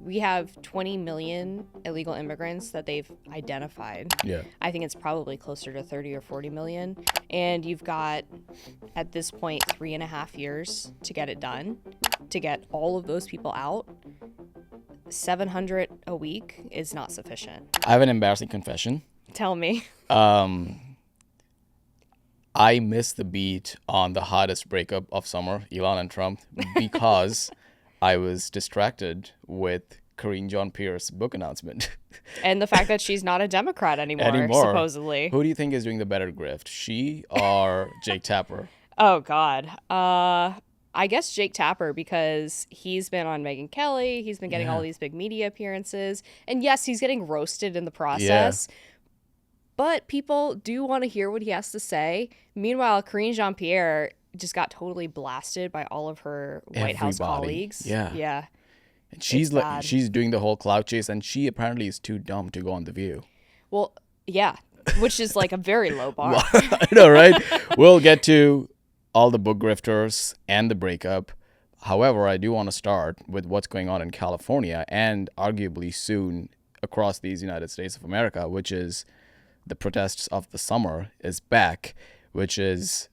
we have 20 million illegal immigrants that they've identified. Yeah. I think it's probably closer to 30 or 40 million. And you've got, at this point, 3.5 years to get it done, to get all of those people out. 700 a week is not sufficient. I have an embarrassing confession. Tell me. I missed the beat on the hottest breakup of summer, Elon and Trump, because I was distracted with Karine Jean-Pierre's book announcement. And the fact that she's not a Democrat anymore. Supposedly. Who do you think is doing the better grift, she or Jake Tapper? Oh, God. I guess Jake Tapper, because he's been on Megyn Kelly. He's been getting all these big media appearances. And yes, he's getting roasted in the process. Yeah. But people do want to hear what he has to say. Meanwhile, Karine Jean-Pierre just got totally blasted by all of her White House colleagues. Yeah. And she's she's doing the whole clout chase, and she apparently is too dumb to go on The View. Well, yeah, which is like a very low bar. I know, right? We'll get to all the book grifters and the breakup. However, I do want to start with what's going on in California and arguably soon across these United States of America, which is the protests of the summer is back, which is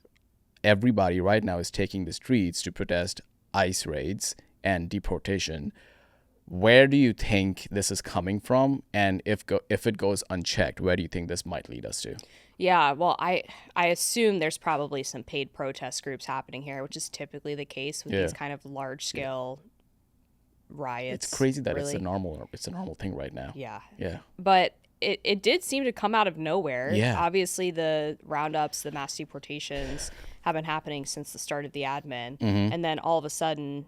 everybody right now is taking the streets to protest ICE raids and deportation. Where do you think this is coming from? And if it goes unchecked, where do you think this might lead us to? Yeah, well, I assume there's probably some paid protest groups happening here, which is typically the case with these kind of large-scale riots. It's crazy that it's a normal thing right now. Yeah. Yeah. But it did seem to come out of nowhere. Yeah. Obviously, the roundups, the mass deportations have been happening since the start of the admin. Mm-hmm. And then all of a sudden,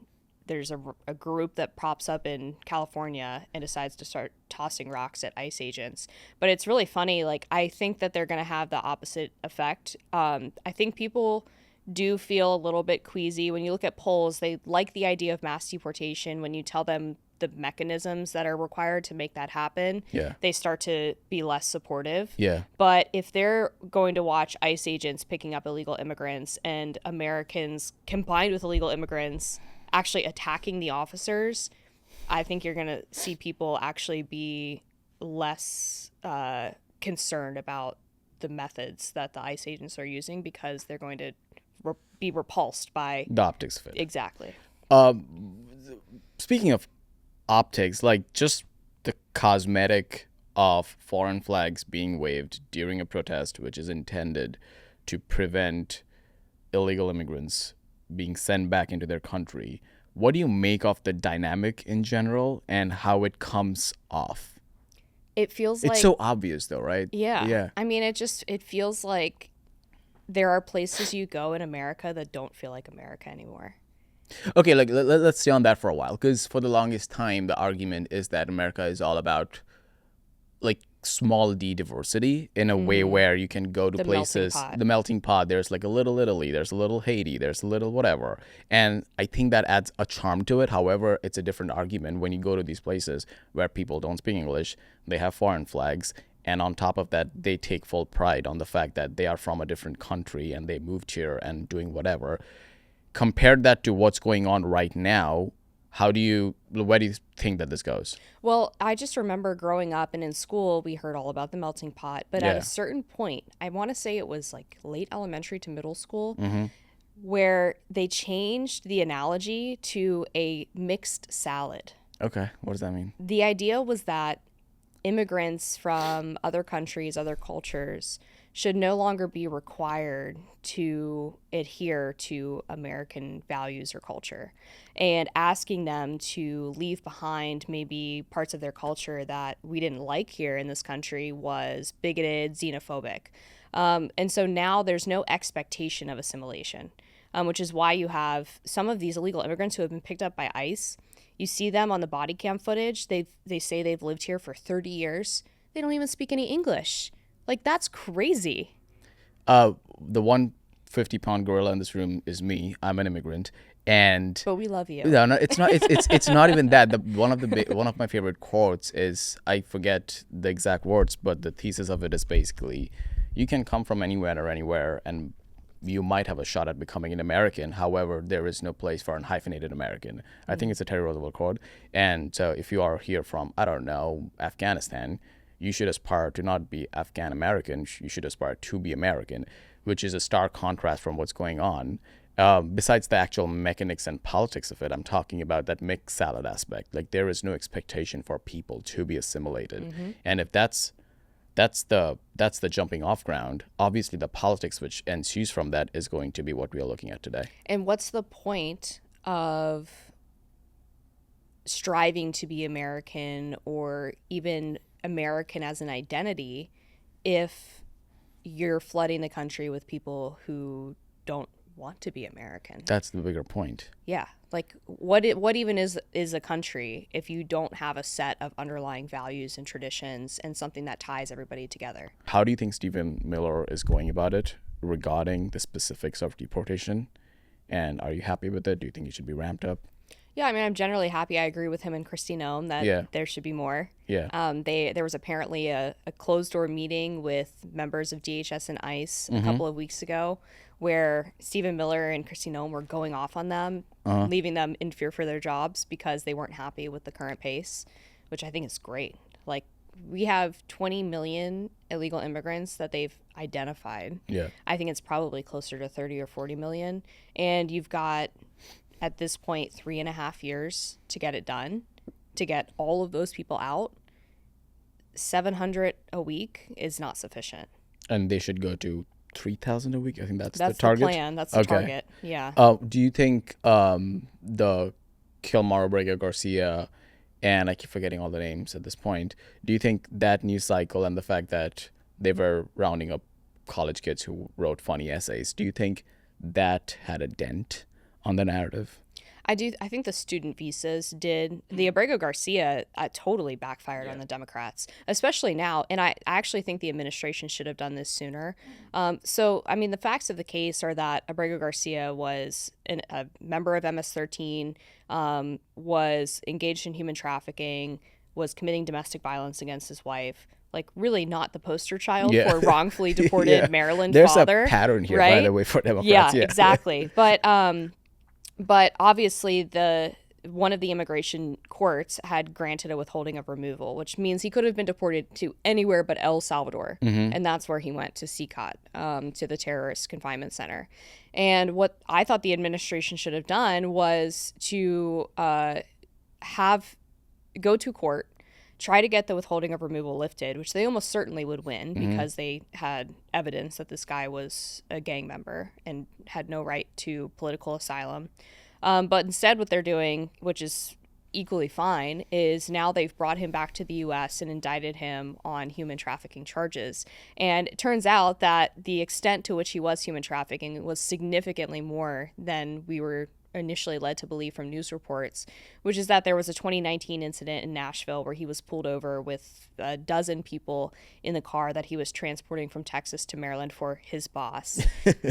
there's a group that pops up in California and decides to start tossing rocks at ICE agents. But it's really funny. Like, I think that they're going to have the opposite effect. I think people do feel a little bit queasy. When you look at polls, they like the idea of mass deportation. When you tell them the mechanisms that are required to make that happen, they start to be less supportive. Yeah. But if they're going to watch ICE agents picking up illegal immigrants and Americans combined with illegal immigrants actually attacking the officers, I think you're going to see people actually be less concerned about the methods that the ICE agents are using because they're going to be repulsed by the optics of it. Exactly. Speaking of optics, like just the cosmetic of foreign flags being waved during a protest, which is intended to prevent illegal immigrants being sent back into their country. What do you make of the dynamic in general and how it comes off? It feels like it's so obvious though, right? Yeah. I mean, it feels like there are places you go in America that don't feel like America anymore. Okay, like let's stay on that for a while, because for the longest time, the argument is that America is all about like small d diversity in a way where you can go to the places, the melting pot. There's like a little Italy, there's a little Haiti, there's a little whatever. And I think that adds a charm to it. However, it's a different argument when you go to these places where people don't speak English, they have foreign flags. And on top of that, they take full pride on the fact that they are from a different country and they moved here and doing whatever. Compare that to what's going on right now. Where do you think that this goes? Well, I just remember growing up and in school, we heard all about the melting pot. But at a certain point, I want to say it was like late elementary to middle school, where they changed the analogy to a mixed salad. Okay. What does that mean? The idea was that immigrants from other countries, other cultures, should no longer be required to adhere to American values or culture, and asking them to leave behind maybe parts of their culture that we didn't like here in this country was bigoted, xenophobic. And so now there's no expectation of assimilation, which is why you have some of these illegal immigrants who have been picked up by ICE. You see them on the body cam footage. They say they've lived here for 30 years. They don't even speak any English. Like, that's crazy. The 150-pound gorilla in this room is me. I'm an immigrant, but we love you. No, it's not. It's not even that. One of my favorite quotes is, I forget the exact words, but the thesis of it is basically, you can come from anywhere or anywhere and you might have a shot at becoming an American. However, there is no place for an hyphenated American. I think it's a Teddy Roosevelt quote. And so if you are here from, I don't know, Afghanistan, you should aspire to not be Afghan American. You should aspire to be American, which is a stark contrast from what's going on. Besides the actual mechanics and politics of it, I'm talking about that mixed salad aspect. Like, there is no expectation for people to be assimilated. And if that's the jumping off ground, obviously the politics which ensues from that is going to be what we are looking at today. And what's the point of striving to be American or even American as an identity if you're flooding the country with people who don't want to be American? That's the bigger point. Yeah. Like, what even is a country if you don't have a set of underlying values and traditions and something that ties everybody together? How do you think Stephen Miller is going about it regarding the specifics of deportation? And are you happy with it? Do you think it should be ramped up? Yeah, I mean, I'm generally happy. I agree with him and Kristi Noem that there should be more. Yeah. There was apparently a closed-door meeting with members of DHS and ICE a couple of weeks ago where Stephen Miller and Kristi Noem were going off on them, leaving them in fear for their jobs because they weren't happy with the current pace, which I think is great. Like, we have 20 million illegal immigrants that they've identified. Yeah. I think it's probably closer to 30 or 40 million. And you've got, at this point, 3.5 years to get it done, to get all of those people out. 700 a week is not sufficient. And they should go to 3,000 a week. I think that's the That's target. the plan. That's the target. Yeah. Do you think the Kilmar, Abrego, Garcia, and I keep forgetting all the names at this point, do you think that news cycle and the fact that they were rounding up college kids who wrote funny essays, do you think that had a dent on the narrative? I do. I think the student visas did. The Abrego Garcia totally backfired on the Democrats, especially now. And I actually think the administration should have done this sooner. So, I mean, the facts of the case are that Abrego Garcia was a member of MS-13, was engaged in human trafficking, was committing domestic violence against his wife. Like, really not the poster child for wrongfully deported Maryland father. There's a pattern here, right? by the way, for Democrats. Yeah, exactly. But obviously, one of the immigration courts had granted a withholding of removal, which means he could have been deported to anywhere but El Salvador. And that's where he went, to CCOT, to the terrorist confinement center. And what I thought the administration should have done was to go to court, try to get the withholding of removal lifted, which they almost certainly would win because they had evidence that this guy was a gang member and had no right to political asylum. But instead what they're doing, which is equally fine, is now they've brought him back to the U.S. and indicted him on human trafficking charges. And it turns out that the extent to which he was human trafficking was significantly more than we were initially led to believe from news reports, which is that there was a 2019 incident in Nashville where he was pulled over with a dozen people in the car that he was transporting from Texas to Maryland for his boss.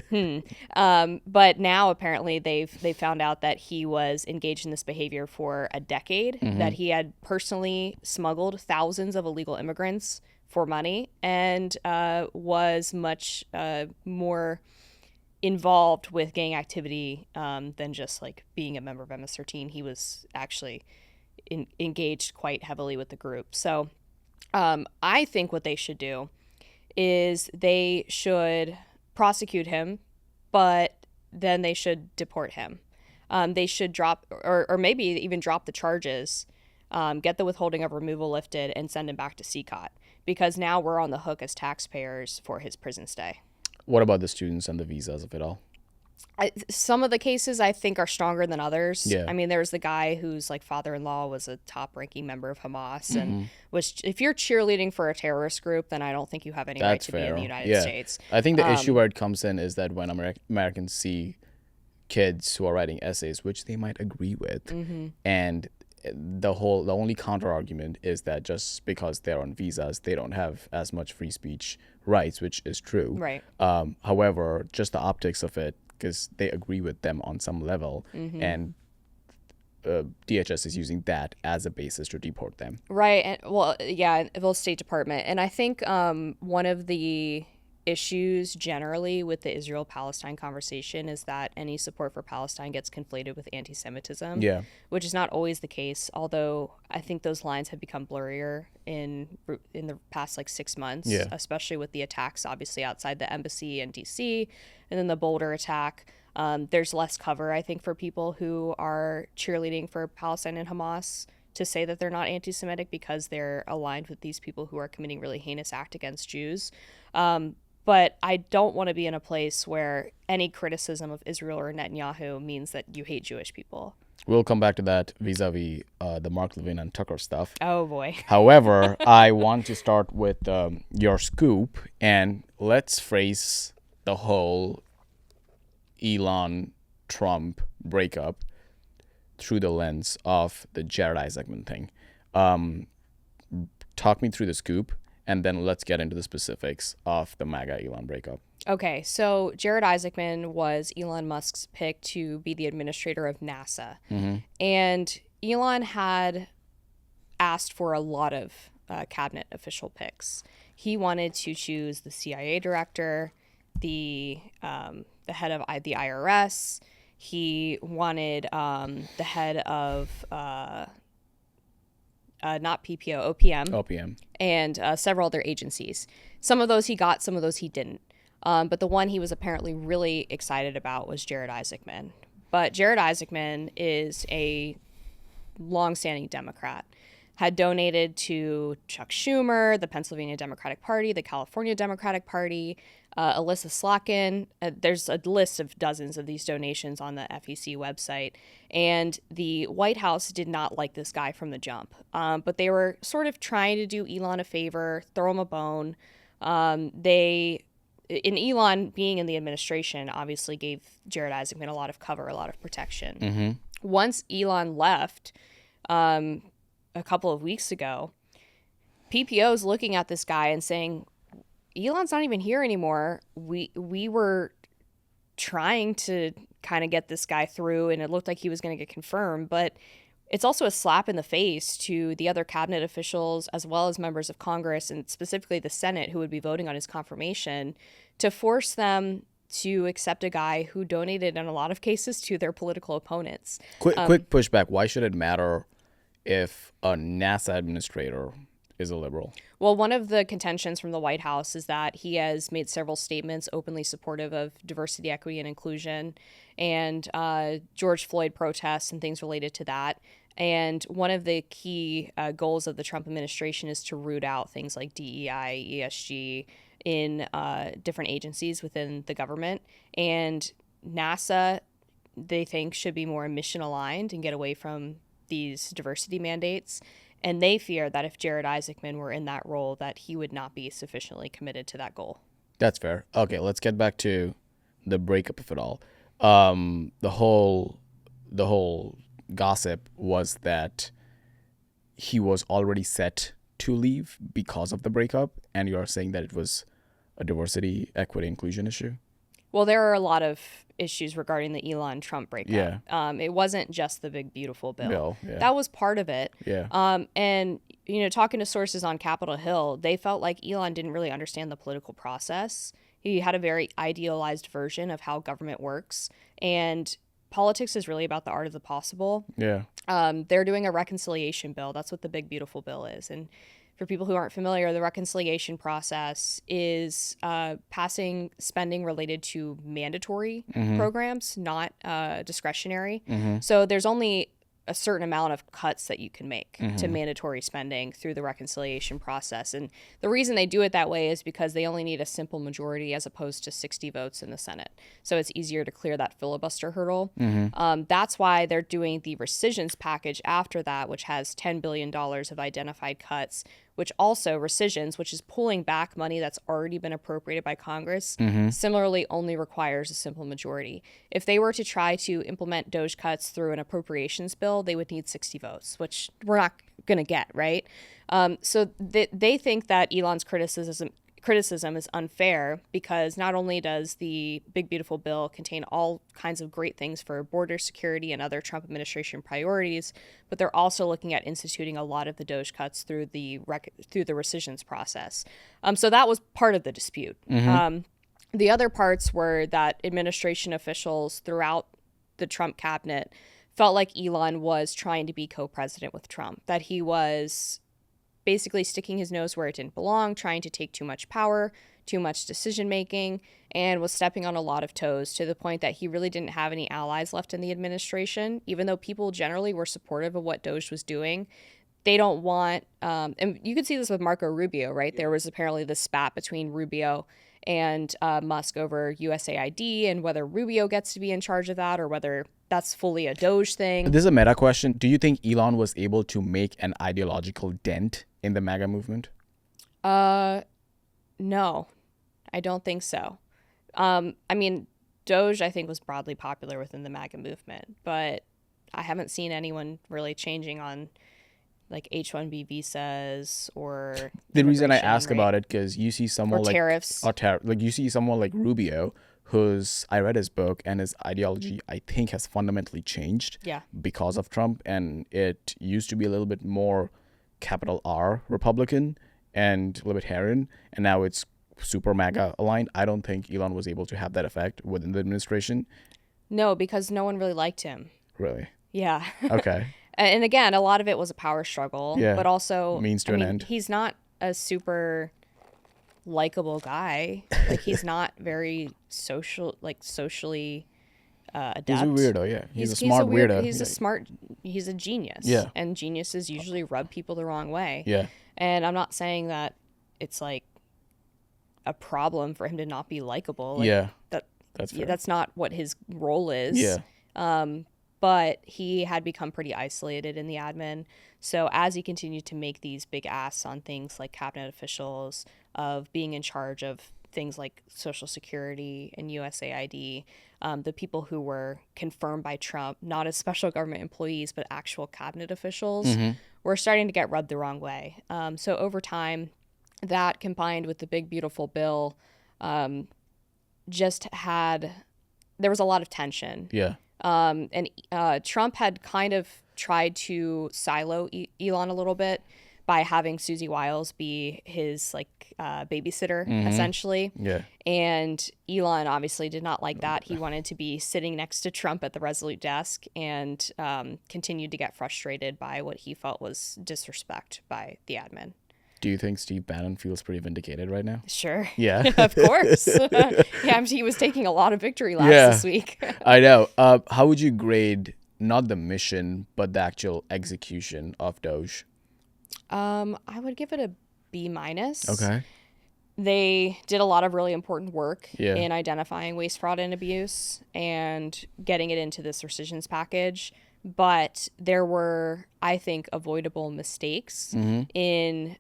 But now apparently they found out that he was engaged in this behavior for a decade, that he had personally smuggled thousands of illegal immigrants for money, and was much more involved with gang activity than just like being a member of MS-13. He was actually engaged quite heavily with the group. So I think what they should do is they should prosecute him, but then they should deport him. They should drop or maybe even drop the charges, get the withholding of removal lifted, and send him back to CCOT, because now we're on the hook as taxpayers for his prison stay. What about the students and the visas of it all? Some of the cases I think are stronger than others. Yeah. I mean, there's the guy whose like father-in-law was a top-ranking member of Hamas, and was, if you're cheerleading for a terrorist group, then I don't think you have any right to be in the United States. I think the issue where it comes in is that when Americans see kids who are writing essays, which they might agree with, and the only counter argument is that just because they're on visas, they don't have as much free speech rights, which is true. Right. However, just the optics of it, because they agree with them on some level, and DHS is using that as a basis to deport them. Right. And well, yeah, the State Department. And I think one of the issues generally with the Israel-Palestine conversation is that any support for Palestine gets conflated with anti-Semitism, which is not always the case, although I think those lines have become blurrier in the past 6 months, especially with the attacks obviously outside the embassy in DC and then the Boulder attack. There's less cover, I think, for people who are cheerleading for Palestine and Hamas to say that they're not anti-Semitic because they're aligned with these people who are committing really heinous act against Jews. But I don't want to be in a place where any criticism of Israel or Netanyahu means that you hate Jewish people. We'll come back to that vis-a-vis the Mark Levin and Tucker stuff. Oh, boy. However, I want to start with your scoop, and let's phrase the whole Elon-Trump breakup through the lens of the Jared Isaacman thing. Talk me through the scoop, and then let's get into the specifics of the MAGA Elon breakup. Okay, so Jared Isaacman was Elon Musk's pick to be the administrator of NASA. And Elon had asked for a lot of cabinet official picks. He wanted to choose the CIA director, the head of the IRS. He wanted the head of not PPO, OPM. And several other agencies. Some of those he got, some of those he didn't. But the one he was apparently really excited about was Jared Isaacman. But Jared Isaacman is a longstanding Democrat, had donated to Chuck Schumer, the Pennsylvania Democratic Party, the California Democratic Party, Alyssa Slotkin. There's a list of dozens of these donations on the FEC website. And the White House did not like this guy from the jump. But they were sort of trying to do Elon a favor, throw him a bone. Elon being in the administration obviously gave Jared Isaacman a lot of cover, a lot of protection. Once Elon left a couple of weeks ago, PPO's looking at this guy and saying, Elon's not even here anymore. We were trying to kind of get this guy through, and it looked like he was going to get confirmed, but it's also a slap in the face to the other cabinet officials as well as members of Congress, and specifically the Senate, who would be voting on his confirmation, to force them to accept a guy who donated in a lot of cases to their political opponents. Quick pushback. Why should it matter if a NASA administrator is a liberal? Well, one of the contentions from the White House is that he has made several statements openly supportive of diversity, equity, and inclusion, and George Floyd protests and things related to that. And one of the key goals of the Trump administration is to root out things like DEI, ESG in different agencies within the government. And NASA, they think, should be more mission aligned and get away from these diversity mandates. And they fear that if Jared Isaacman were in that role, that he would not be sufficiently committed to that goal. That's fair. Okay, let's get back to the breakup of it all. The whole gossip was that he was already set to leave because of the breakup, and you're saying that it was a diversity, equity, inclusion issue? Well, there are a lot of issues regarding the Elon-Trump breakup. Yeah. It wasn't just the big, beautiful bill. Yeah. That was part of it. Yeah. And, talking to sources on Capitol Hill, they felt like Elon didn't really understand the political process. He had a very idealized version of how government works. And politics is really about the art of the possible. Yeah. They're doing a reconciliation bill. That's what the big, beautiful bill is. And for people who aren't familiar, the reconciliation process is passing spending related to mandatory programs, not discretionary. So there's only a certain amount of cuts that you can make to mandatory spending through the reconciliation process. And the reason they do it that way is because they only need a simple majority as opposed to 60 votes in the Senate. So it's easier to clear that filibuster hurdle. That's why they're doing the rescissions package after that, which has $10 billion of identified cuts, which also rescissions, which is pulling back money that's already been appropriated by Congress, similarly only requires a simple majority. If they were to try to implement DOGE cuts through an appropriations bill, they would need 60 votes, which we're not going to get, right? So they think that Elon's criticism is unfair because not only does the Big Beautiful Bill contain all kinds of great things for border security and other Trump administration priorities, but they're also looking at instituting a lot of the DOGE cuts through the rescissions process. So that was part of the dispute. The other parts were that administration officials throughout the Trump cabinet felt like Elon was trying to be co-president with Trump, that he was basically sticking his nose where it didn't belong, trying to take too much power, too much decision making, and was stepping on a lot of toes to the point that he really didn't have any allies left in the administration. Even though people generally were supportive of what DOGE was doing, they don't want, and you could see this with Marco Rubio, right? There was apparently this spat between Rubio and Musk over USAID and whether Rubio gets to be in charge of that or whether that's fully a DOGE thing. This is a meta question. Do you think Elon was able to make an ideological dent in the MAGA movement? No, I don't think so. I mean, DOGE, I think, was broadly popular within the MAGA movement, but I haven't seen anyone really changing on like H-1B visas or the reason I ask about it because you see someone or like tariffs. Like you see someone like Rubio, who's I read his book and his ideology I think has fundamentally changed because of Trump, and it used to be a little bit more capital R Republican and a little bit Heron, and now it's super MAGA aligned. I don't think Elon was able to have that effect within the administration. No, because no one really liked him. Really? Yeah. Okay. And again, a lot of it was a power struggle, but also means to an end. He's not a super likable guy. Like he's not very socially adept. He's a weirdo, yeah. He's a smart weirdo. He's a genius. Yeah. And geniuses usually rub people the wrong way. Yeah. And I'm not saying that it's like a problem for him to not be likable. Like, that's fair. That's not what his role is. Yeah. But he had become pretty isolated in the admin. So as he continued to make these big asks on things like cabinet officials, of being in charge of things like Social Security and USAID, the people who were confirmed by Trump, not as special government employees, but actual cabinet officials, were starting to get rubbed the wrong way. So over time, that combined with the Big Beautiful Bill there was a lot of tension. Yeah. And Trump had kind of tried to silo Elon a little bit by having Susie Wiles be his babysitter, essentially. Yeah. And Elon obviously did not like that. He wanted to be sitting next to Trump at the Resolute desk and continued to get frustrated by what he felt was disrespect by the admin. Do you think Steve Bannon feels pretty vindicated right now? Sure. Yeah. Of course. He was taking a lot of victory laps this week. I know. How would you grade not the mission, but the actual execution of DOGE? I would give it a B-. Okay. They did a lot of really important work Yeah. in identifying waste, fraud, and abuse and getting it into this rescissions package. But there were, I think, avoidable mistakes in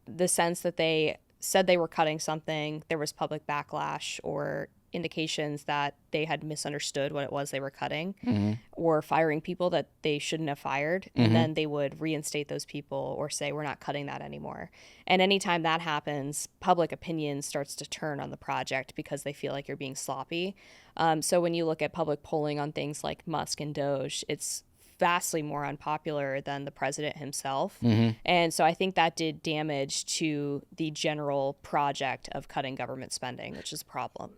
the sense that they said they were cutting something, there was public backlash or indications that they had misunderstood what it was they were cutting or firing people that they shouldn't have fired. And then they would reinstate those people or say, we're not cutting that anymore. And anytime that happens, public opinion starts to turn on the project because they feel like you're being sloppy. So when you look at public polling on things like Musk and DOGE, it's vastly more unpopular than the president himself. And so I think that did damage to the general project of cutting government spending, which is a problem.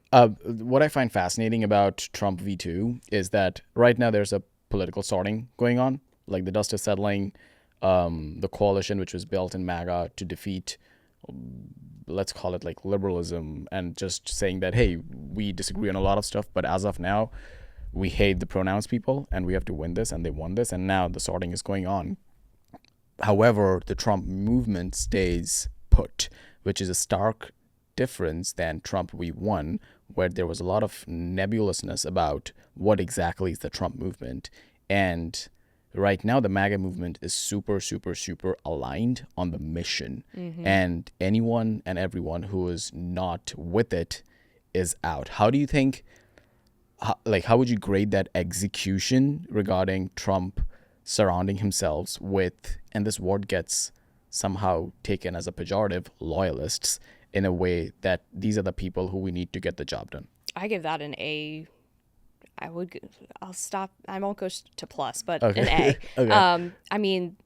What I find fascinating about Trump V2 is that right now there's a political sorting going on. Like the dust is settling. The coalition, which was built in MAGA to defeat, let's call it like liberalism, and just saying that, hey, we disagree on a lot of stuff, but as of now, we hate the pronouns people and we have to win this, and they won this, and now the sorting is going on. However, the Trump movement stays put, which is a stark difference than Trump V1, where there was a lot of nebulousness about what exactly is the Trump movement. And right now, the MAGA movement is super, super, super aligned on the mission. And anyone and everyone who is not with it is out. How do you think... how would you grade that execution regarding Trump surrounding himself with, and this word gets somehow taken as a pejorative, loyalists, in a way that these are the people who we need to get the job done? I give that an A. I'll stop. I won't go to plus, but Okay. an A. Okay. I mean,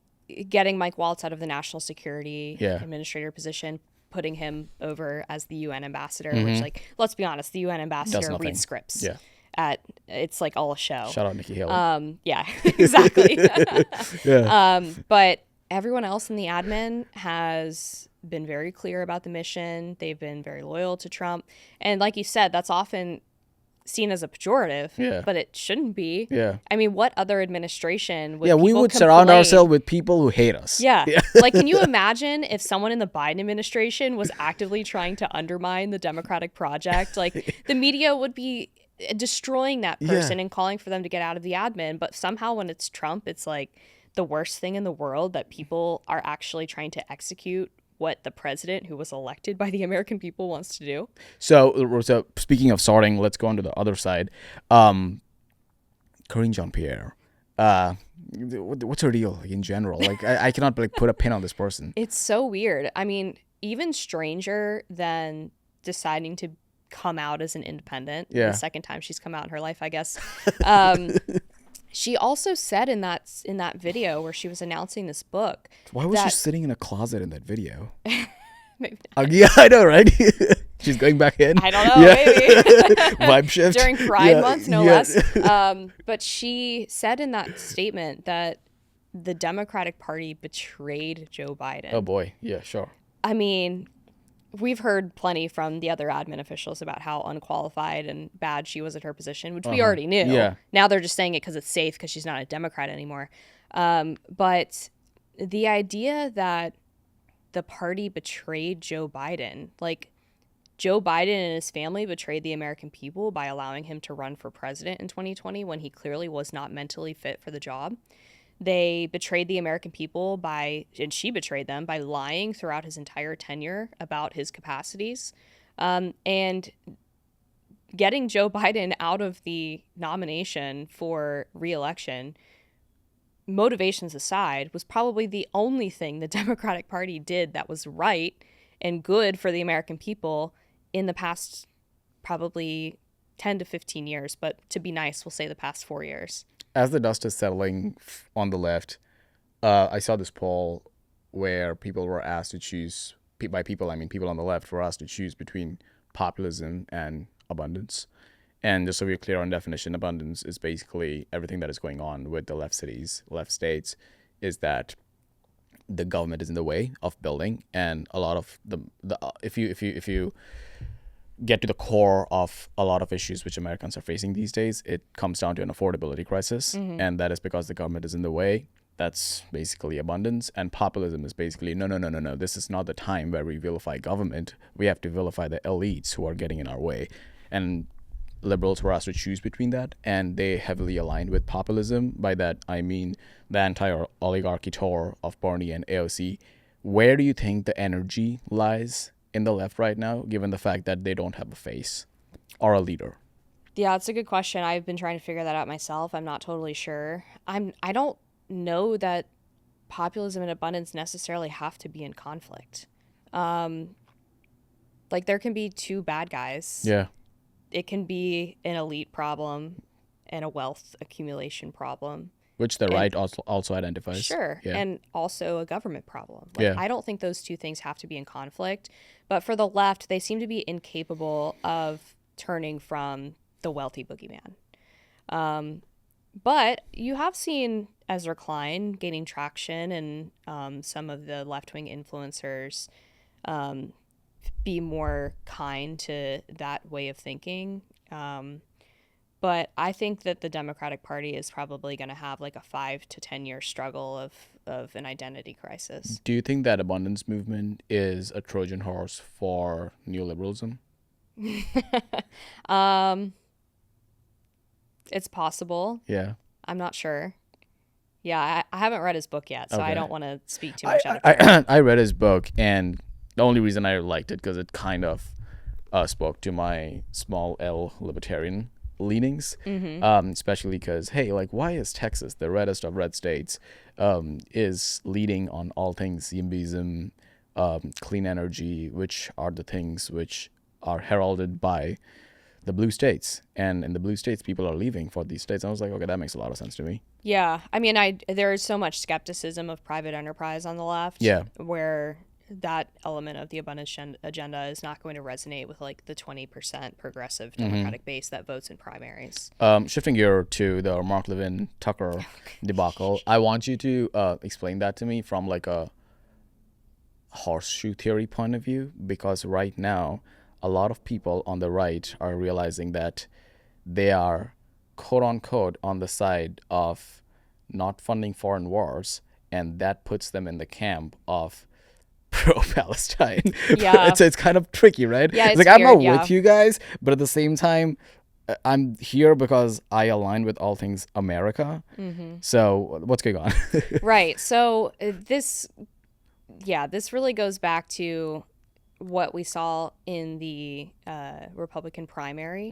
getting Mike Waltz out of the National Security Yeah. Administrator position, putting him over as the UN ambassador, which, like, let's be honest, the UN ambassador nothing. reads scripts. Yeah. It's like all a show. Shout out Nikki Haley. Yeah, exactly. Yeah. But everyone else in the admin has been very clear about the mission. They've been very loyal to Trump. And like you said, that's often seen as a pejorative, Yeah. but it shouldn't be. Yeah. I mean, what other administration would We people would surround complain- ourselves with people who hate us. Yeah. Like, can you imagine if someone in the Biden administration was actively trying to undermine the Democratic project? Like, the media would be destroying that person and calling for them to get out of the admin. But somehow when it's Trump, it's like the worst thing in the world that people are actually trying to execute what the president who was elected by the American people wants to do. So speaking of sorting, let's go on to the other side. Karine Jean-Pierre. What's her deal in general? Like, I cannot put a pin on this person. It's so weird. I mean, even stranger than deciding to come out as an independent. Yeah. The second time she's come out in her life, I guess. She also said in that video where she was announcing this book. Why was she sitting in a closet in that video? Maybe Yeah, I know, right? She's going back in. I don't know, maybe. Vibe shift. During Pride Month, no less. But she said in that statement that the Democratic Party betrayed Joe Biden. Oh, boy. Yeah, sure. I mean, we've heard plenty from the other admin officials about how unqualified and bad she was at her position, which we already knew. Yeah. Now they're just saying it because it's safe because she's not a Democrat anymore. But the idea that the party betrayed Joe Biden, like Joe Biden and his family betrayed the American people by allowing him to run for president in 2020 when he clearly was not mentally fit for the job. They betrayed the American people and she betrayed them by lying throughout his entire tenure about his capacities. And getting Joe Biden out of the nomination for re-election, motivations aside, was probably the only thing the Democratic Party did that was right and good for the American people in the past probably 10 to 15 years. But to be nice, we'll say the past 4 years. As the dust is settling on the left, I saw this poll where people were asked to choose, by people I mean people on the left were asked to choose between populism and abundance. And just so we're clear on definition, abundance is basically everything that is going on with the left cities, left states, is that the government is in the way of building, and a lot of if you get to the core of a lot of issues which Americans are facing these days, it comes down to an affordability crisis, and that is because the government is in the way. That's basically abundance. And populism is basically, no, this is not the time where we vilify government. We have to vilify the elites who are getting in our way. And liberals were asked to choose between that, and they heavily aligned with populism. By that, I mean the entire oligarchy tour of Bernie and AOC. Where do you think the energy lies in the left right now, given the fact that they don't have a face or a leader? Yeah, it's a good question. I've been trying to figure that out myself. I'm not totally sure. I don't know that populism and abundance necessarily have to be in conflict. Like, there can be two bad guys. Yeah. It can be an elite problem and a wealth accumulation problem. Which the right also identifies. Sure. Yeah. And also a government problem. Like, Yeah. I don't think those two things have to be in conflict. But for the left, they seem to be incapable of turning from the wealthy boogeyman. But you have seen Ezra Klein gaining traction and some of the left-wing influencers be more kind to that way of thinking. But I think that the Democratic Party is probably going to have like a 5 to 10 year struggle of an identity crisis. Do you think that abundance movement is a Trojan horse for neoliberalism? It's possible. Yeah. I'm not sure. Yeah, I haven't read his book yet, so I Okay. don't want to speak too much out of turn. I read his book, and the only reason I liked it because it kind of spoke to my small L libertarian leanings, especially because, hey, like, why is Texas, the reddest of red states, is leading on all things YIMBYism, clean energy, which are the things which are heralded by the blue states. And in the blue states, people are leaving for these states. I was like, okay, that makes a lot of sense to me. Yeah. I mean, there is so much skepticism of private enterprise on the left. Yeah. Where that element of the abundance agenda is not going to resonate with like the 20% progressive Democratic base that votes in primaries. Shifting gear to the Mark Levin Tucker debacle, I want you to explain that to me from like a horseshoe theory point of view, because right now a lot of people on the right are realizing that they are quote unquote on the side of not funding foreign wars, and that puts them in the camp of pro-Palestine. Yeah. It's kind of tricky, right? Yeah, it's like weird, I'm not yeah. with you guys, but at the same time, I'm here because I align with all things America. So what's going on? Right. So this really goes back to what we saw in the Republican primary,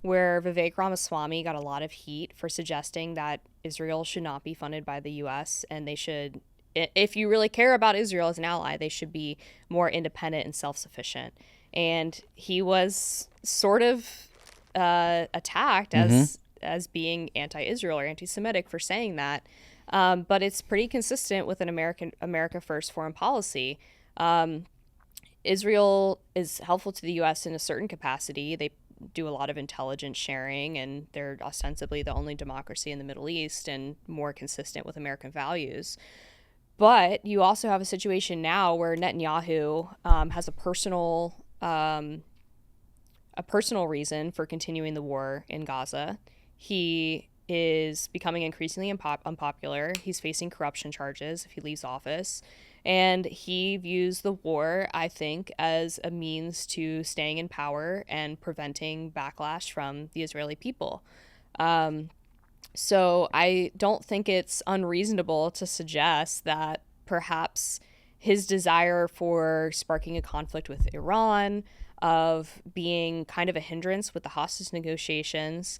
where Vivek Ramaswamy got a lot of heat for suggesting that Israel should not be funded by the U.S. and they should, if you really care about Israel as an ally, they should be more independent and self-sufficient. And he was sort of attacked as being anti-Israel or anti-Semitic for saying that. But it's pretty consistent with an America First foreign policy. Israel is helpful to the U.S. in a certain capacity. They do a lot of intelligence sharing, and they're ostensibly the only democracy in the Middle East and more consistent with American values. But you also have a situation now where Netanyahu has a personal reason for continuing the war in Gaza. He is becoming increasingly unpopular. He's facing corruption charges if he leaves office. And he views the war, I think, as a means to staying in power and preventing backlash from the Israeli people. So I don't think it's unreasonable to suggest that perhaps his desire for sparking a conflict with Iran, of being kind of a hindrance with the hostage negotiations,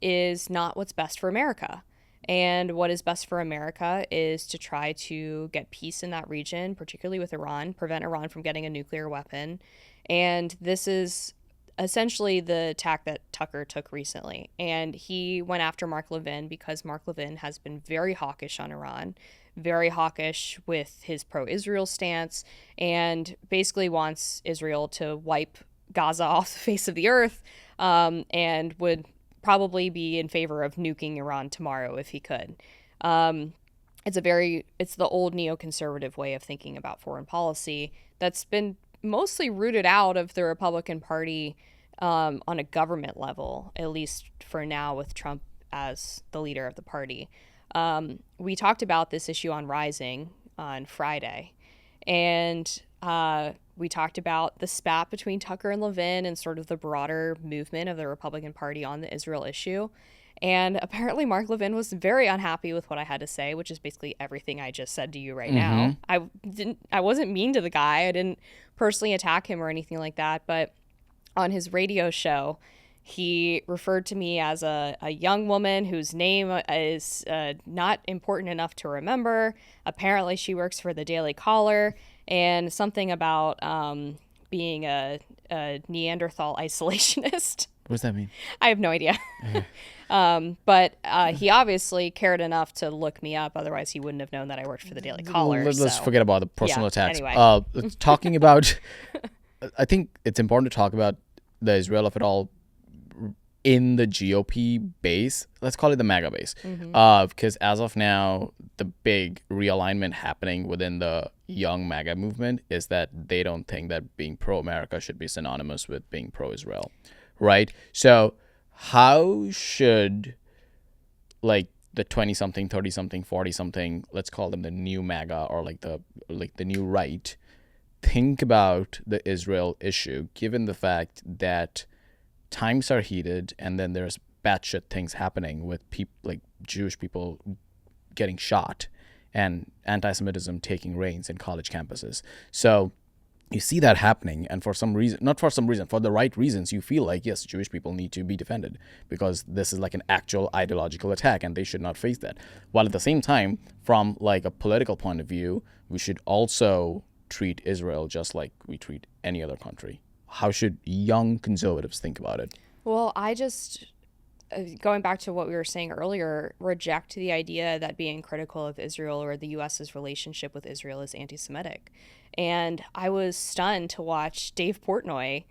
is not what's best for America. And what is best for America is to try to get peace in that region, particularly with Iran, prevent Iran from getting a nuclear weapon. And this is essentially the tack that Tucker took recently. And he went after Mark Levin because Mark Levin has been very hawkish on Iran, very hawkish with his pro-Israel stance, and basically wants Israel to wipe Gaza off the face of the earth, and would probably be in favor of nuking Iran tomorrow if he could. It's the old neoconservative way of thinking about foreign policy that's been mostly rooted out of the Republican Party on a government level, at least for now, with Trump as the leader of the party. We talked about this issue on Rising on Friday, and we talked about the spat between Tucker and Levin and sort of the broader movement of the Republican Party on the Israel issue. And apparently Mark Levin was very unhappy with what I had to say, which is basically everything I just said to you right now. I wasn't mean to the guy. I didn't personally attack him or anything like that. But on his radio show, he referred to me as a young woman whose name is not important enough to remember. Apparently she works for the Daily Caller, and something about being a Neanderthal isolationist. What does that mean? I have no idea. But he obviously cared enough to look me up. Otherwise, he wouldn't have known that I worked for the Daily Caller. Let's forget about the personal attacks. Anyway. Talking about, I think it's important to talk about the Israel of it all in the GOP base. Let's call it the MAGA base. Because as of now, the big realignment happening within the young MAGA movement is that they don't think that being pro-America should be synonymous with being pro-Israel. Right? So how should like the 20-something, 30-something, 40-something, let's call them the new MAGA or like the new right, think about the Israel issue, given the fact that times are heated and then there's batshit things happening with people like Jewish people getting shot and anti-Semitism taking reins in college campuses. So you see that happening, and for some reason, not for some reason, for the right reasons, you feel like, yes, Jewish people need to be defended because this is like an actual ideological attack and they should not face that. While at the same time, from like a political point of view, we should also treat Israel just like we treat any other country? How should young conservatives think about it? Well, I just, going back to what we were saying earlier, reject the idea that being critical of Israel or the U.S.'s relationship with Israel is anti-Semitic. And I was stunned to watch Dave Portnoy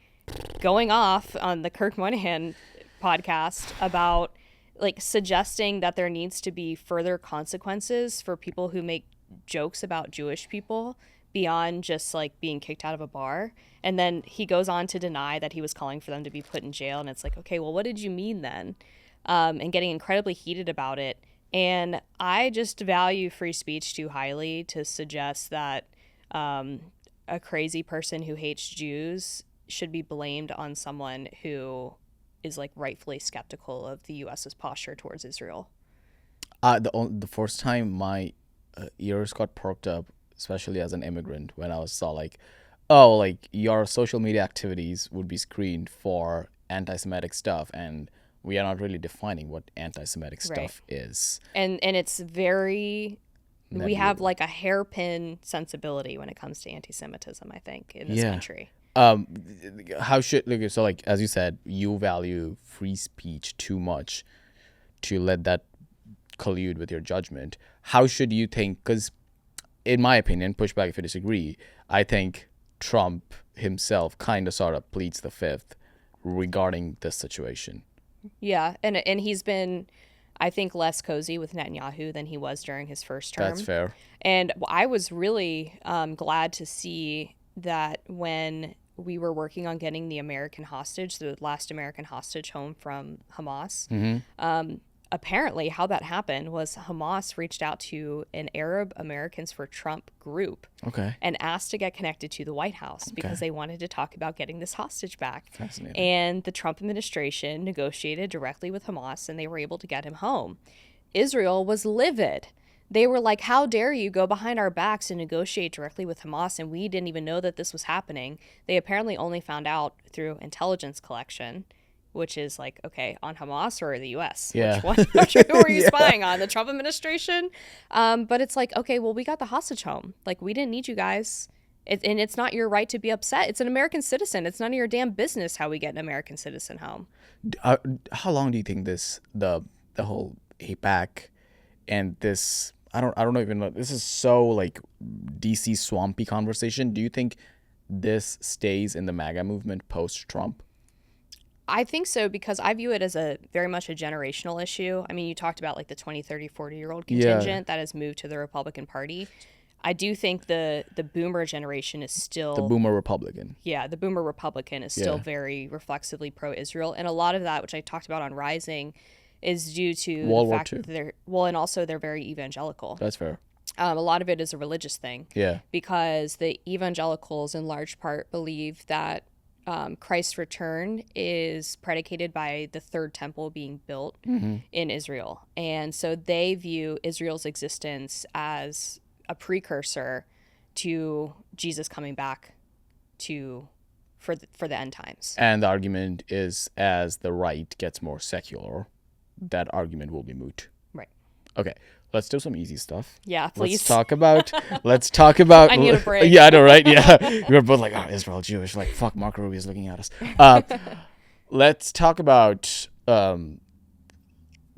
going off on the Kirk Moynihan podcast about like suggesting that there needs to be further consequences for people who make jokes about Jewish people beyond just like being kicked out of a bar. And then he goes on to deny that he was calling for them to be put in jail. And it's like, okay, well, what did you mean then? And getting incredibly heated about it. And I just value free speech too highly to suggest that a crazy person who hates Jews should be blamed on someone who is like rightfully skeptical of the U.S.'s posture towards Israel. The first time my ears got perked up, especially as an immigrant, when I saw like, oh, like your social media activities would be screened for anti-Semitic stuff, and we are not really defining what anti-Semitic stuff is. And it's very, Nebulous. We have like a hairpin sensibility when it comes to anti-Semitism, I think, in this country. How should, like, so like as you said, you value free speech too much to let that collude with your judgment. How should you think? Because in my opinion, push back if you disagree, I think Trump himself kind of sort of pleads the fifth regarding this situation. Yeah, and he's been, I think, less cozy with Netanyahu than he was during his first term. That's fair. And I was really glad to see that when we were working on getting the American hostage, the last American hostage home from Hamas, apparently how that happened was Hamas reached out to an Arab Americans for Trump group and asked to get connected to the White House because they wanted to talk about getting this hostage back. Fascinating. And the Trump administration negotiated directly with Hamas and they were able to get him home. Israel was livid. They were like, how dare you go behind our backs and negotiate directly with Hamas, and we didn't even know that this was happening. They apparently only found out through intelligence collection, which is like, okay, on Hamas or the U.S.? Yeah. Which one were you spying on? The Trump administration? But it's like, okay, well, we got the hostage home. Like, we didn't need you guys. And it's not your right to be upset. It's an American citizen. It's none of your damn business how we get an American citizen home. How long do you think the whole APAC and this, I don't know even know, this is so like DC swampy conversation. Do you think this stays in the MAGA movement post-Trump? I think so, because I view it as a very much a generational issue. I mean, you talked about like the 20, 30, 40-year-old contingent that has moved to the Republican Party. I do think the boomer generation is still... The boomer Republican. Yeah, the boomer Republican is still very reflexively pro-Israel. And a lot of that, which I talked about on Rising, is due to the fact that they're... Well, and also they're very evangelical. That's fair. A lot of it is a religious thing. Yeah. Because the evangelicals in large part believe that Christ's return is predicated by the third temple being built in Israel. And so they view Israel's existence as a precursor to Jesus coming back for the end times. And the argument is, as the right gets more secular, that argument will be moot. Right. Okay. Let's do some easy stuff. Yeah, please. Let's talk about. I need a break. Yeah, I know, right? Yeah. We were both like, oh, Israel, Jewish. Like, fuck, Marco Rubio's looking at us. Let's talk about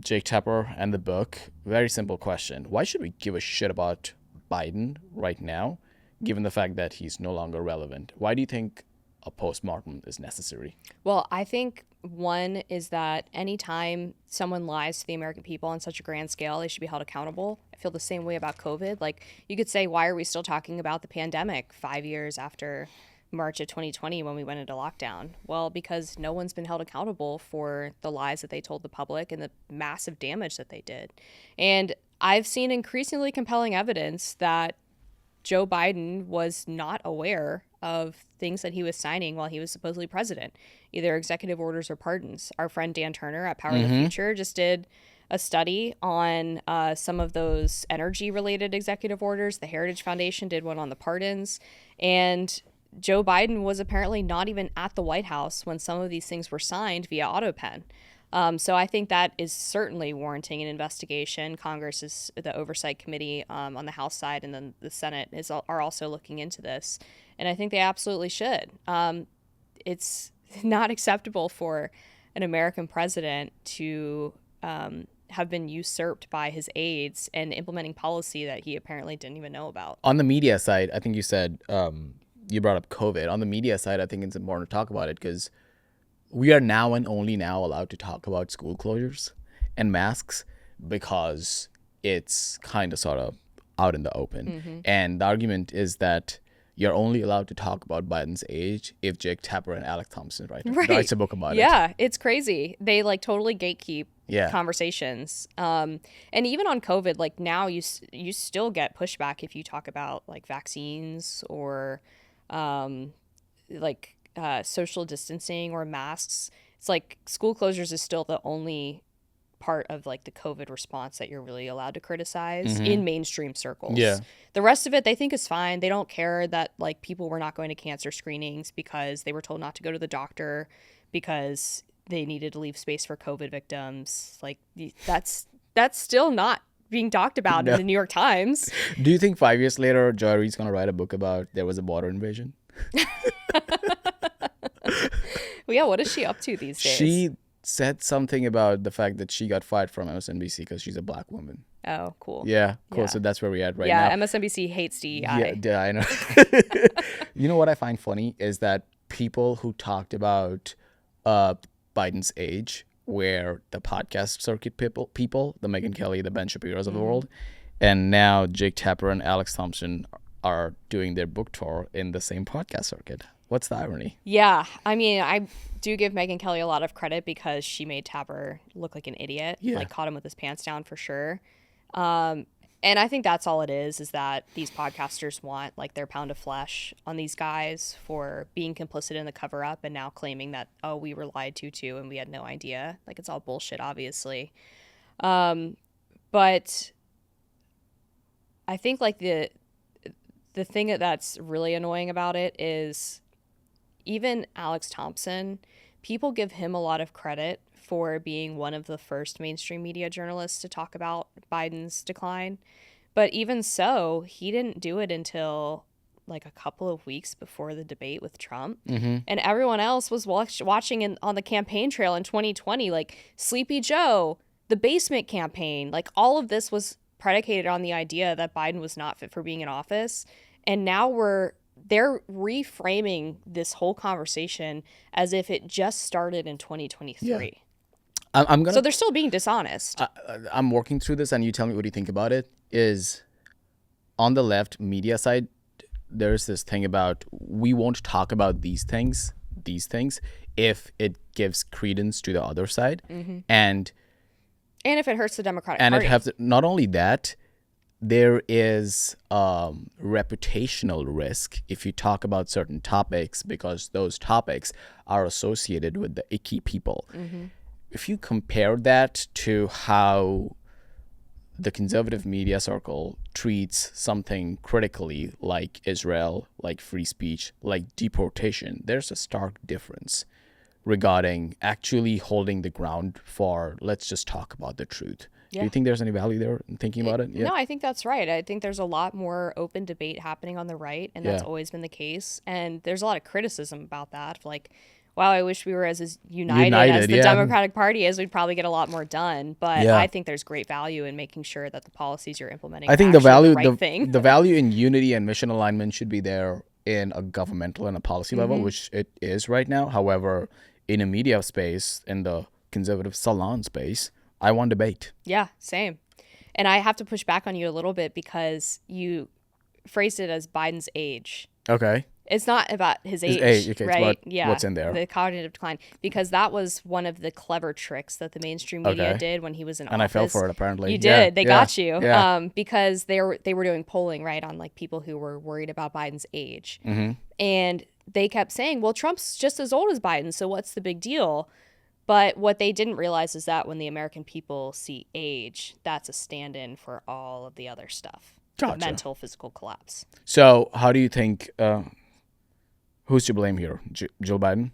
Jake Tapper and the book. Very simple question. Why should we give a shit about Biden right now, given the fact that he's no longer relevant? Why do you think a postmortem is necessary? Well, I think one is that anytime someone lies to the American people on such a grand scale, they should be held accountable. I feel the same way about COVID. Like, you could say, why are we still talking about the pandemic 5 years after March of 2020 when we went into lockdown? Well, because no one's been held accountable for the lies that they told the public and the massive damage that they did. And I've seen increasingly compelling evidence that Joe Biden was not aware of things that he was signing while he was supposedly president, either executive orders or pardons. Our friend Dan Turner at Power of the Future just did a study on some of those energy-related executive orders. The Heritage Foundation did one on the pardons. And Joe Biden was apparently not even at the White House when some of these things were signed via AutoPen. So I think that is certainly warranting an investigation. Congress is the Oversight Committee on the House side, and then the Senate are also looking into this. And I think they absolutely should. It's not acceptable for an American president to have been usurped by his aides and implementing policy that he apparently didn't even know about. On the media side, I think you said, you brought up COVID. On the media side, I think it's important to talk about it because we are now and only now allowed to talk about school closures and masks because it's kind of sort of out in the open. And the argument is that you're only allowed to talk about Biden's age if Jake Tapper and Alex Thompson writes a book about it. Yeah, it's crazy. They like totally gatekeep conversations. And even on COVID, like now you still get pushback if you talk about like vaccines or social distancing or masks. It's like school closures is still the only part of like the COVID response that you're really allowed to criticize in mainstream circles. The rest of it they think is fine. They don't care that like people were not going to cancer screenings because they were told not to go to the doctor because they needed to leave space for COVID victims. Like that's still not being talked about in the New York Times. Do you think 5 years later Joy Reid's going to write a book about there was a border invasion? Well, yeah, what is she up to these days? She said something about the fact that she got fired from MSNBC because she's a black woman. Oh, cool. Yeah, cool. Yeah. So that's where we're at now. Yeah, MSNBC hates DEI. Yeah, I know. You know what I find funny is that people who talked about Biden's age were the podcast circuit people, the Megyn Kelly, the Ben Shapiro's of the world. And now Jake Tapper and Alex Thompson are doing their book tour in the same podcast circuit. What's the irony? Yeah, I mean, I do give Megyn Kelly a lot of credit because she made Tapper look like an idiot. Like caught him with his pants down for sure. And I think that's all it is that these podcasters want like their pound of flesh on these guys for being complicit in the cover up and now claiming that, oh, we were lied to too and we had no idea. Like it's all bullshit, obviously. But I think like the thing that's really annoying about it is even Alex Thompson, people give him a lot of credit for being one of the first mainstream media journalists to talk about Biden's decline. But even so, he didn't do it until like a couple of weeks before the debate with Trump. And everyone else was watching on the campaign trail in 2020, like Sleepy Joe, the basement campaign, like all of this was predicated on the idea that Biden was not fit for being in office. And now they're reframing this whole conversation as if it just started in 2023. Yeah. So they're still being dishonest. I'm working through this, and you tell me what you think about it. Is on the left media side, there's this thing about we won't talk about these things, if it gives credence to the other side, and if it hurts the Democratic Party. And not only that. There is reputational risk if you talk about certain topics because those topics are associated with the icky people. If you compare that to how the conservative media circle treats something critically like Israel, like free speech, like deportation, there's a stark difference regarding actually holding the ground for let's just talk about the truth. Yeah. Do you think there's any value there in thinking about it? Yeah. No, I think that's right. I think there's a lot more open debate happening on the right, and that's always been the case. And there's a lot of criticism about that. Like, wow, I wish we were as united as the Democratic Party is. We'd probably get a lot more done. But I think there's great value in making sure that the policies you're implementing are actually the right thing. The value in unity and mission alignment should be there in a governmental and a policy level, which it is right now. However, in a media space, in the conservative salon space, I want debate. Yeah, same. And I have to push back on you a little bit because you phrased it as Biden's age. Okay. It's not about his age, okay, right? It's about what's in there. The cognitive decline. Because that was one of the clever tricks that the mainstream media did when he was in office. And I fell for it, apparently. You did. They got you. Yeah. Because they were doing polling, right, on like people who were worried about Biden's age. And they kept saying, well, Trump's just as old as Biden, so what's the big deal? But what they didn't realize is that when the American people see age, that's a stand-in for all of the other stuff. Gotcha. The mental, physical collapse. So how do you think, who's to blame here? Jill Biden?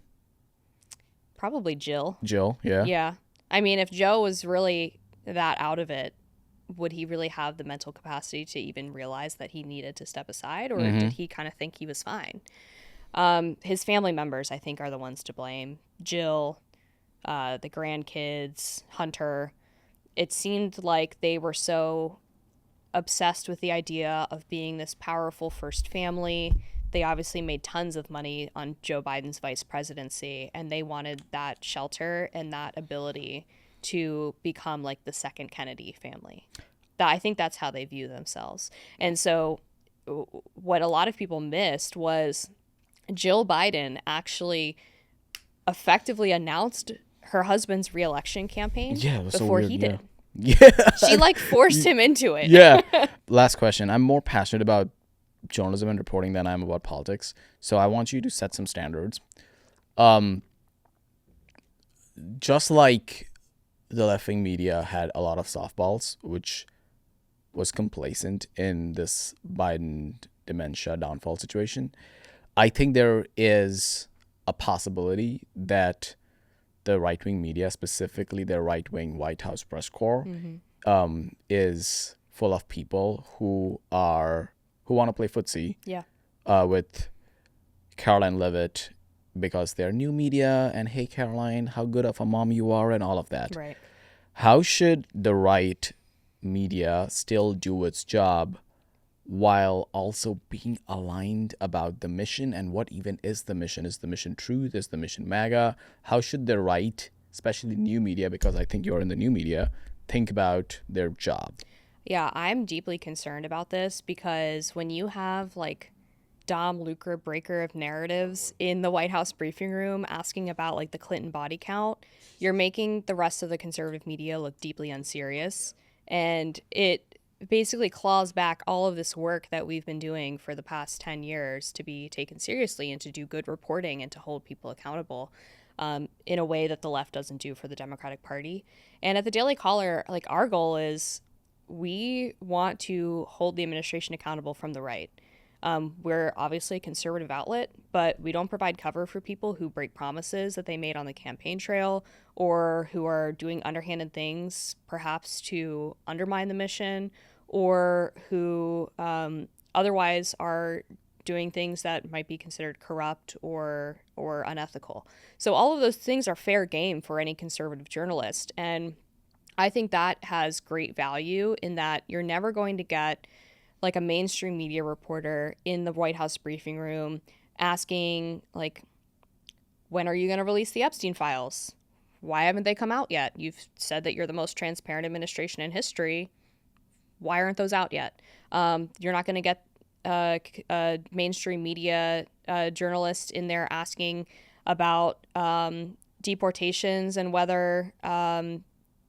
Probably Jill. Jill, yeah. Yeah. I mean, if Joe was really that out of it, would he really have the mental capacity to even realize that he needed to step aside, or did he kind of think he was fine? His family members, I think, are the ones to blame. Jill, the grandkids, Hunter. It seemed like they were so obsessed with the idea of being this powerful first family. They obviously made tons of money on Joe Biden's vice presidency, and they wanted that shelter and that ability to become like the second Kennedy family. I think that's how they view themselves. And so what a lot of people missed was Jill Biden actually effectively announced her husband's reelection campaign before he did. Yeah. She like forced him into it. Yeah. Last question. I'm more passionate about journalism and reporting than I am about politics. So I want you to set some standards. Just like the left-wing media had a lot of softballs, which was complacent in this Biden dementia downfall situation, I think there is a possibility that the right-wing media, specifically the right-wing White House press corps, is full of people who want to play footsie with Caroline Leavitt because they're new media and, hey, Caroline, how good of a mom you are and all of that. Right. How should the right media still do its job while also being aligned about the mission and what even is the mission? Is the mission truth? Is the mission MAGA? How should the right, especially new media, because I think you're in the new media, think about their job? Yeah, I'm deeply concerned about this because when you have like Dom Lucre, breaker of narratives, in the White House briefing room asking about like the Clinton body count, you're making the rest of the conservative media look deeply unserious. And it basically claws back all of this work that we've been doing for the past 10 years to be taken seriously and to do good reporting and to hold people accountable in a way that the left doesn't do for the Democratic Party. And at the Daily Caller, like our goal is we want to hold the administration accountable from the right. We're obviously a conservative outlet, but we don't provide cover for people who break promises that they made on the campaign trail or who are doing underhanded things, perhaps to undermine the mission, or who otherwise are doing things that might be considered corrupt or unethical. So all of those things are fair game for any conservative journalist. And I think that has great value in that you're never going to get like a mainstream media reporter in the White House briefing room asking, like, when are you going to release the Epstein files? Why haven't they come out yet? You've said that you're the most transparent administration in history. Why aren't those out yet? You're not going to get a mainstream media journalist in there asking about deportations and whether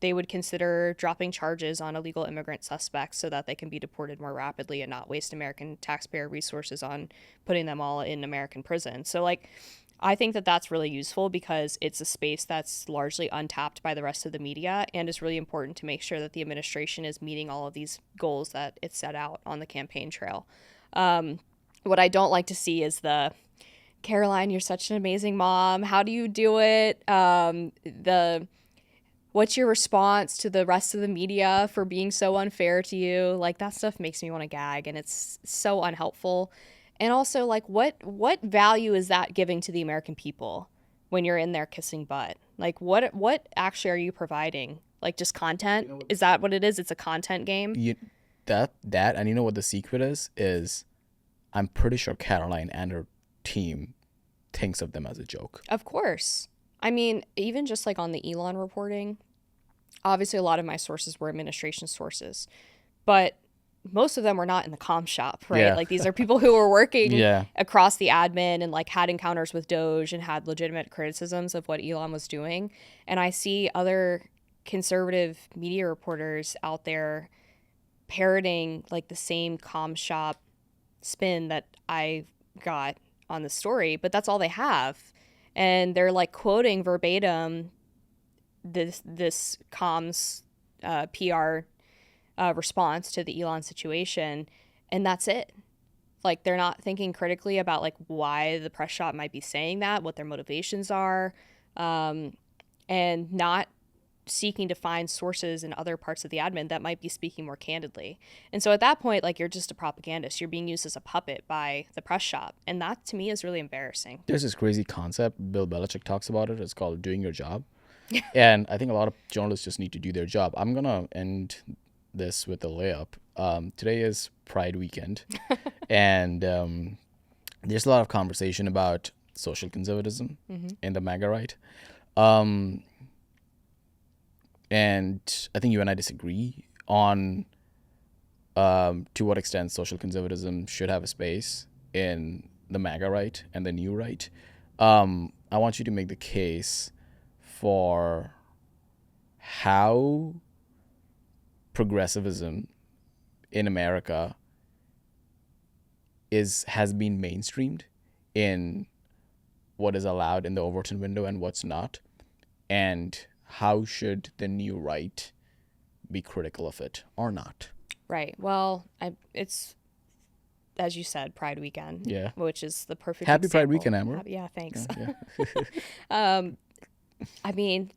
they would consider dropping charges on illegal immigrant suspects so that they can be deported more rapidly and not waste American taxpayer resources on putting them all in American prison. So, like, I think that that's really useful because it's a space that's largely untapped by the rest of the media and is really important to make sure that the administration is meeting all of these goals that it set out on the campaign trail. What I don't like to see is the, Caroline, you're such an amazing mom. How do you do it? What's your response to the rest of the media for being so unfair to you? Like, that stuff makes me want to gag, and it's so unhelpful. And also, like, what value is that giving to the American people when you're in there kissing butt? Like, what actually are you providing? Like, just content? Is that what it is? It's a content game? And you know what the secret is I'm pretty sure Caroline and her team thinks of them as a joke. Of course. I mean, even just like on the Elon reporting, obviously a lot of my sources were administration sources, but most of them were not in the comm shop, right? Yeah. Like, these are people who were working across the admin and like had encounters with DOGE and had legitimate criticisms of what Elon was doing. And I see other conservative media reporters out there parroting like the same comm shop spin that I got on the story, but that's all they have. And they're like quoting verbatim this comms PR response to the Elon situation, and that's it. Like, they're not thinking critically about like why the press shop might be saying that, what their motivations are, and not seeking to find sources in other parts of the admin that might be speaking more candidly. And so at that point, like, you're just a propagandist. You're being used as a puppet by the press shop. And that, to me, is really embarrassing. There's this crazy concept, Bill Belichick talks about it. It's called doing your job. And I think a lot of journalists just need to do their job. I'm going to end this with a layup. Today is Pride weekend. And there's a lot of conversation about social conservatism in the MAGA right. And I think you and I disagree on to what extent social conservatism should have a space in the MAGA right and the new right. I want you to make the case for how progressivism in America has been mainstreamed in what is allowed in the Overton window and what's not, and how should the new right be critical of it or not? Right. Well, it's, as you said, Pride weekend. Yeah. Which is the perfect Happy example. Pride weekend, Amber. Yeah, thanks. Yeah. I mean,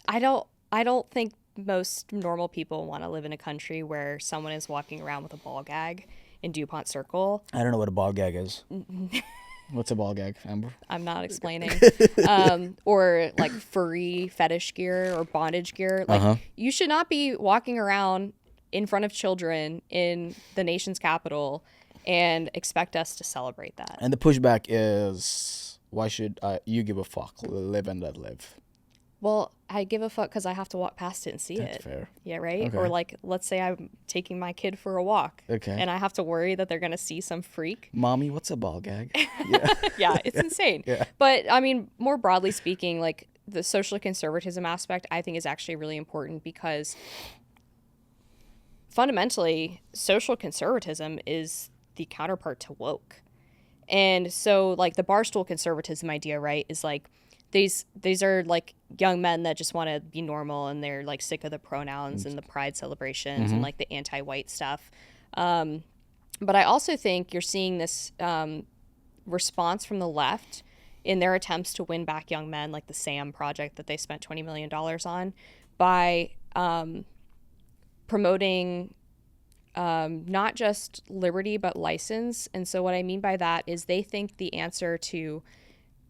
I don't think most normal people want to live in a country where someone is walking around with a ball gag in DuPont Circle. I don't know what a ball gag is. What's a ball gag, Amber? I'm not explaining. Or like furry fetish gear or bondage gear. Like, you should not be walking around in front of children in the nation's capital and expect us to celebrate that. And the pushback is, why should you give a fuck? Live and let live. Well, I give a fuck because I have to walk past it and see That's it. fair. Yeah, right? Okay. Or like, let's say I'm taking my kid for a walk. Okay. And I have to worry that they're going to see some freak. Mommy, what's a ball gag? Yeah, it's insane. Yeah. But I mean, more broadly speaking, like, the social conservatism aspect, I think, is actually really important because fundamentally, social conservatism is the counterpart to woke. And so, like, the barstool conservatism idea, right, is like, these are like young men that just want to be normal, and they're like sick of the pronouns and the pride celebrations and like the anti-white stuff. But I also think you're seeing this response from the left in their attempts to win back young men, like the SAM project that they spent $20 million on, by promoting not just liberty, but license. And so what I mean by that is they think the answer to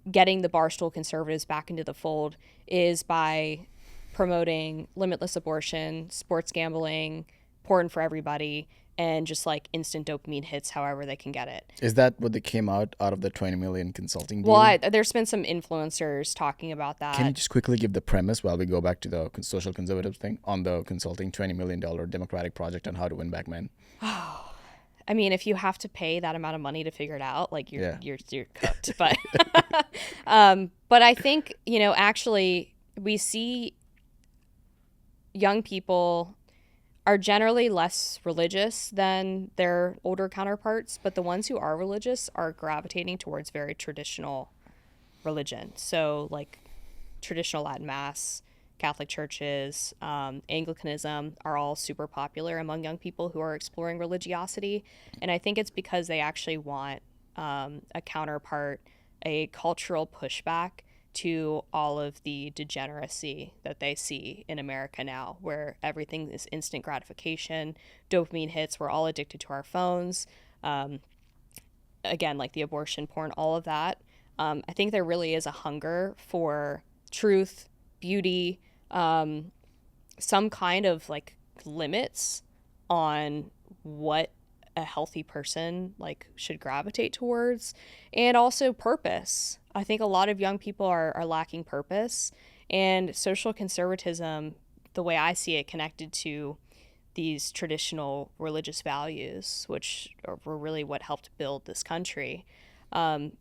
getting the barstool conservatives back into the fold is by promoting limitless abortion, sports gambling, porn for everybody, and just like instant dopamine hits however they can get it. Is that what they came out of the 20 million consulting deal? Well, there's been some influencers talking about that. Can you just quickly give the premise while we go back to the social conservative thing on the consulting $20 million Democratic project on how to win back men? I mean, if you have to pay that amount of money to figure it out, like, you're cooked. But but I think, actually we see young people are generally less religious than their older counterparts, but the ones who are religious are gravitating towards very traditional religion. So like traditional Latin Mass, Catholic churches, Anglicanism are all super popular among young people who are exploring religiosity. And I think it's because they actually want a counterpart, a cultural pushback to all of the degeneracy that they see in America now, where everything is instant gratification, dopamine hits, we're all addicted to our phones. Again, like the abortion, porn, all of that. I think there really is a hunger for truth, beauty, some kind of like limits on what a healthy person like should gravitate towards, and also purpose. I think a lot of young people are lacking purpose, and social conservatism, the way I see it, connected to these traditional religious values, which were really what helped build this country, can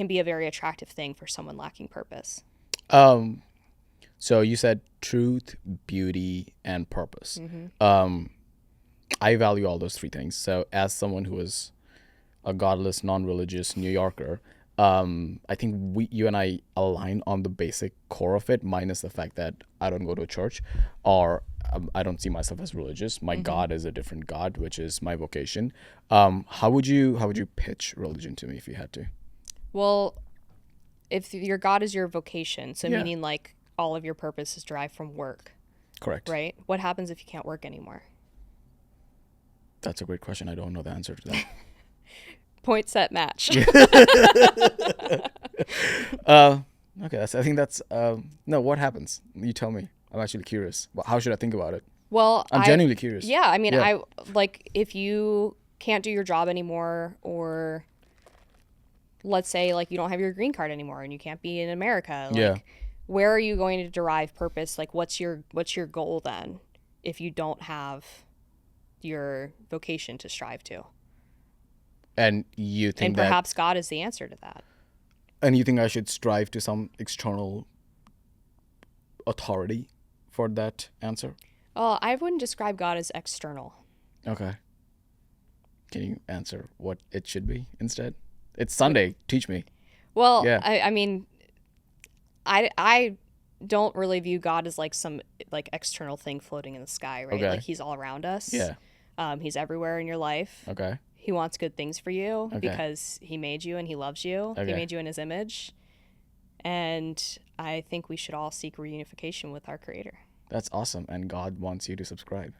be a very attractive thing for someone lacking purpose. So you said truth, beauty, and purpose. I value all those three things. So as someone who is a godless, non-religious New Yorker, I think you and I align on the basic core of it, minus the fact that I don't go to a church, or I don't see myself as religious. My God is a different God, which is my vocation. How would you pitch religion to me if you had to? Well, if your God is your vocation, so Yeah. meaning like all of your purpose is derived from work, Correct. right? What happens if you can't work anymore? That's a great question. I don't know the answer to that. Point, set, match. Okay, I think that's no. What happens? You tell me. I'm actually curious. How should I think about it? Well, I'm genuinely curious. Yeah, I mean, Yeah. I like if you can't do your job anymore, or let's say like you don't have your green card anymore and you can't be in America. Like, Yeah. where are you going to derive purpose? Like, what's your goal then if you don't have your vocation to strive to? And you think And that, perhaps God is the answer to that. and you think I should strive to some external authority for that answer? Well, I wouldn't describe God as external. Okay. Can you answer what it should be instead? It's Sunday. Teach me. Well, Yeah. I mean, I don't really view God as like some like external thing floating in the sky, right? Okay. Like he's all around us. Yeah. He's everywhere in your life. Okay. He wants good things for you Okay. because he made you and he loves you. Okay. He made you in his image. And I think we should all seek reunification with our creator. That's awesome. And God wants you to subscribe.